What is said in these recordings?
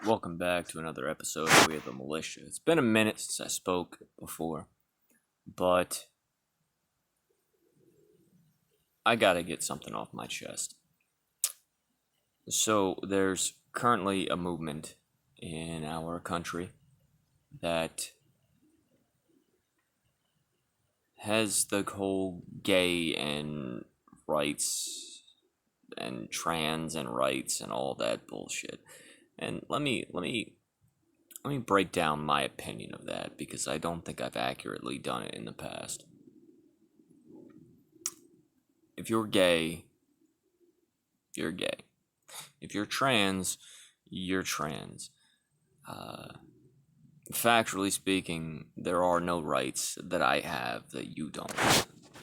Welcome back to another episode of We Are the Militia. It's been a minute since I spoke before, but I gotta get something off my chest. So, there's currently a movement in our country that has the whole gay and rights and trans and rights and all that bullshit. And let me break down my opinion of that because I don't think I've accurately done it in the past. If you're gay, you're gay. If you're trans, you're trans. Factually speaking, there are no rights that I have that you don't.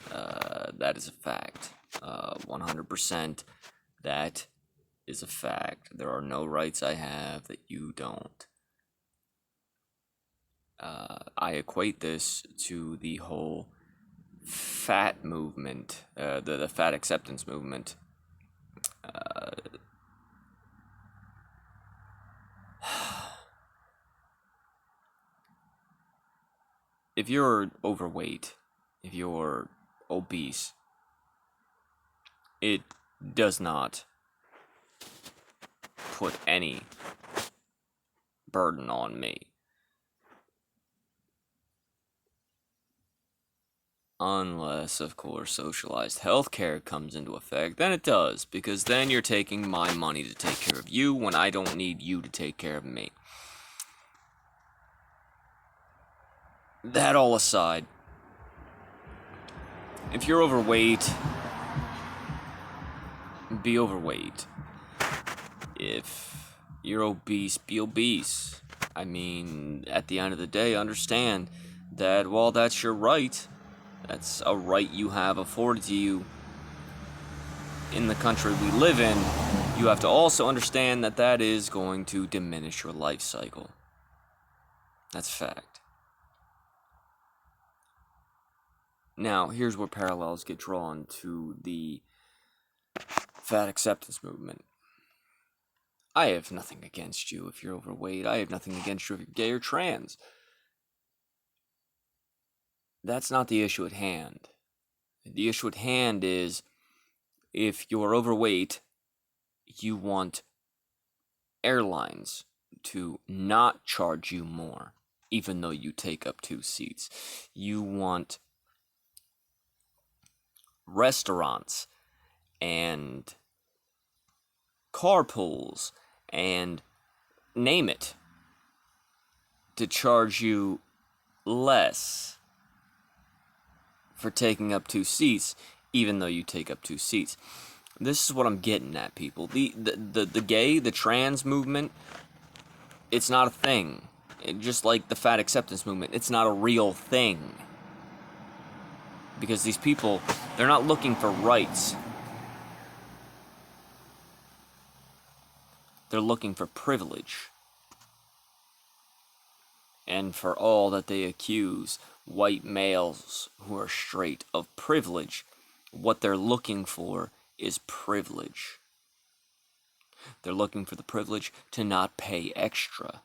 That is a fact. 100%. That is a fact. There are no rights I have that you don't. I equate this to the whole fat movement, the fat acceptance movement. If you're overweight, if you're obese, it does not put any burden on me. Unless, of course, socialized healthcare comes into effect, then it does, because then you're taking my money to take care of you when I don't need you to take care of me. That all aside, if you're overweight, be overweight. If you're obese, be obese. I mean, at the end of the day, understand that while that's your right, that's a right you have afforded to you in the country we live in, you have to also understand that that is going to diminish your life cycle. That's fact. Now, here's where parallels get drawn to the fat acceptance movement. I have nothing against you if you're overweight. I have nothing against you if you're gay or trans. That's not the issue at hand. The issue at hand is if you're overweight, you want airlines to not charge you more, even though you take up 2 seats. You want restaurants and carpools and name it to charge you less for taking up 2 seats, even though you take up 2 seats. This is what I'm getting at, people. The gay, the trans movement, it's not a thing. Just like the fat acceptance movement, it's not a real thing. Because these people, they're not looking for rights. They're looking for privilege. And for all that they accuse white males who are straight of privilege, what they're looking for is privilege. They're looking for the privilege to not pay extra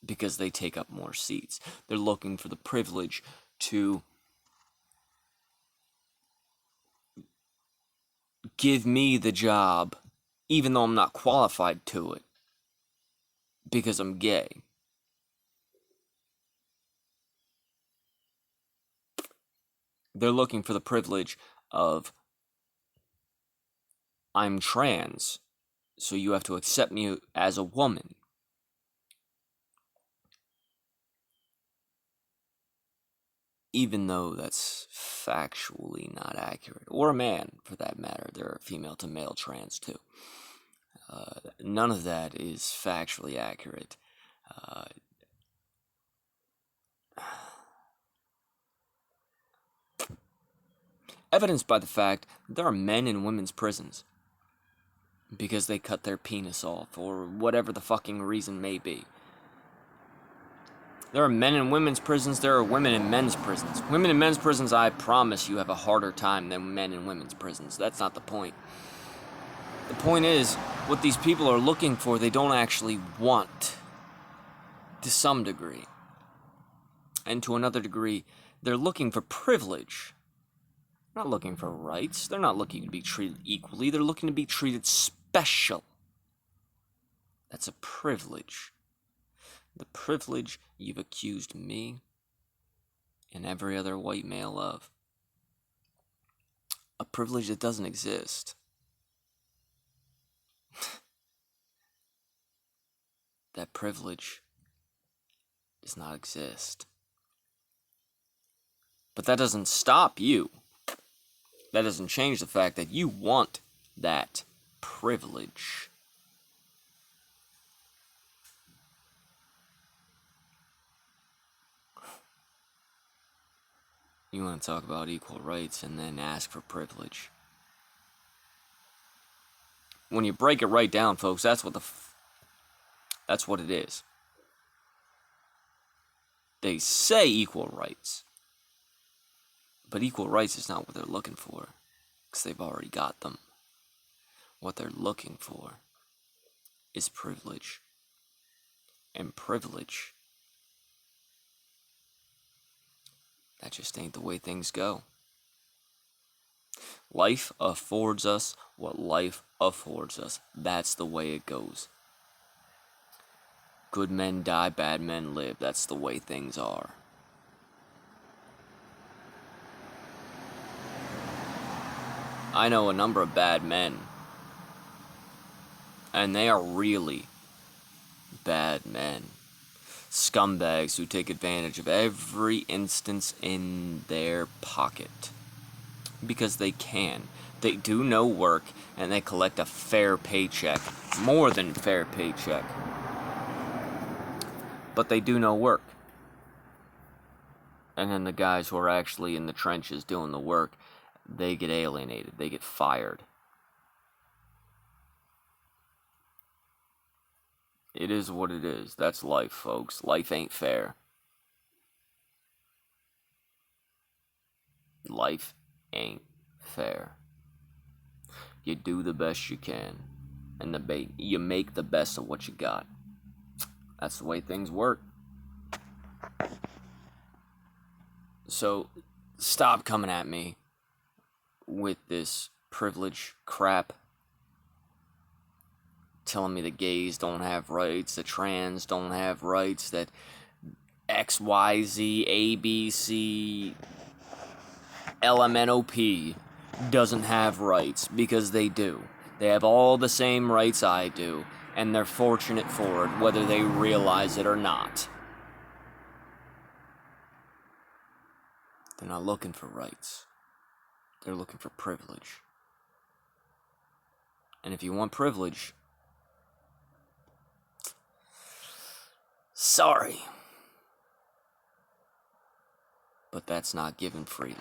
because they take up more seats. They're looking for the privilege to give me the job even though I'm not qualified to it because I'm gay. They're looking for the privilege of I'm trans, so you have to accept me as a woman. Even though that's factually not accurate. Or a man, for that matter. There are female to male trans, too. None of that is factually accurate. Evidenced by the fact that there are men in women's prisons because they cut their penis off, or whatever the fucking reason may be. There are men in women's prisons, there are women in men's prisons. Women in men's prisons, I promise you, have a harder time than men in women's prisons. That's not the point. The point is, what these people are looking for, they don't actually want, to some degree. And to another degree, they're looking for privilege. They're not looking for rights. They're not looking to be treated equally. They're looking to be treated special. That's a privilege. The privilege you've accused me and every other white male of. A privilege that doesn't exist. That privilege does not exist. But that doesn't stop you. That doesn't change the fact that you want that privilege. You want to talk about equal rights and then ask for privilege. When you break it right down, folks, that's what it is. They say equal rights, but equal rights is not what they're looking for, because they've already got them. What they're looking for is privilege. And privilege, that just ain't the way things go. Life affords us what life affords us. That's the way it goes. Good men die, bad men live. That's the way things are. I know a number of bad men, and they are really bad men. Scumbags who take advantage of every instance in their pocket. Because they can. They do no work, and they collect a fair paycheck. More than fair paycheck. But they do no work. And then the guys who are actually in the trenches doing the work, they get alienated. They get fired. It is what it is. That's life, folks. Life ain't fair. Life ain't fair. You do the best you can, and you make the best of what you got. That's the way things work. So, stop coming at me with this privilege crap. Telling me the gays don't have rights, the trans don't have rights, that X, Y, Z, A, B, C, LMNOP doesn't have rights, because they do. They have all the same rights I do, and they're fortunate for it, whether they realize it or not. They're not looking for rights. They're looking for privilege. And if you want privilege, sorry. But that's not given freely.